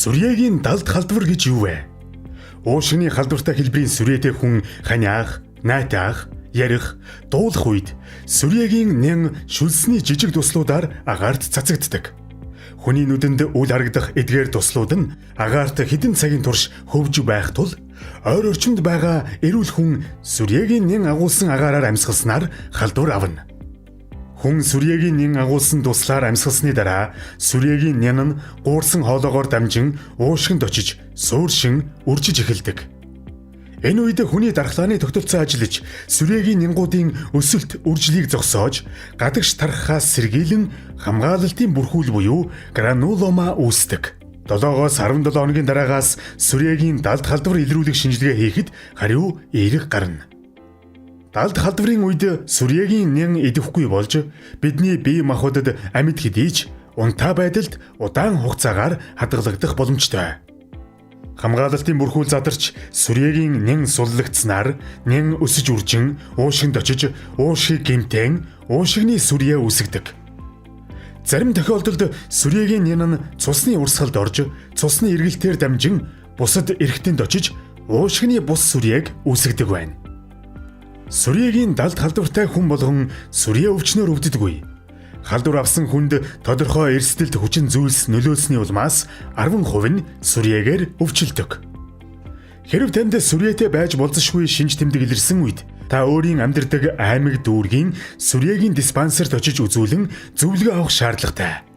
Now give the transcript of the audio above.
Сүрьегийн далд халдвар гэж юу вэ? Уушгины халдвартай хэлбэрийн сүрьетэй хүн ханиах, найтаах, ярих, дуулах үед сүрьегийн нян шүлсний жижиг туслуудаар агаарт цацагддаг. Хүний нүдэнд үл харагдах эдгээр туслууд нь агаарт хэдэн цагийн турш хөвж байх тул ойр орчимд байгаа эрүүл хүн сүрьегийн нян агуулсан агаараар амьсгалснаар халдвар авна. Хүн сүрьегийн нян агуулсан туслаар амьсгалсны дараа сүрьегийн нян нь гуурсан хоолоогоор дамжин уушгинд очиж сууршин үржиж эхэлдэг. Энэ үед хүний дархлааны тогтолцоо ажиллаж сүрьегийн нянгуудын өсөлт үржлийг зогсоож гадагш тархахаас сэргийлэн хамгаалалтын бүрхүүл буюу гранулома үүсдэг. 7-оос 17 хоногийн дараагаас сүрьегийн далд халдвар илрүүлэх шинжилгээ хийхэд хариу эерэг гарна. Далд халдварын үед сүрьегийн нян идэвхгүй болж бидний бие махбодод амьд хэдийч унтаа байдалд удаан хугацаагаар хадгалагдах боломжтой. Хамгаалалтын бүрхүүл задарч сүрьегийн нян суллагдсанаар нян өсөж үржин уушгинд очиж уушгийг гэмтэн уушгины сүрье үүсгдэг. Зарим тохиолдолд сүрьегийн нян нь цусны урсгалд орж цусны эргэлтээр дамжин бусад эрхтэнд очиж уушгины бус сүрьег үүсгдэг байна. Сүрьегийн далд халдвартай хүн болгон сүрье өвчнөөр өвддөггүй. Халдвар авсан хүнд тодорхой эрсдэлт хүчин зүйлс нөлөөлсөний улмаас 10% нь сүрьегээр өвчлөдөг. Хэрэв танд сүрьетэй байж болзошгүй шинж тэмдэг илэрсэн үед та өөрийн амьдардаг аймаг дүүргийн сүрьегийн диспансерт очиж үзүүлэн зөвлөгөө авах шаардлагатай.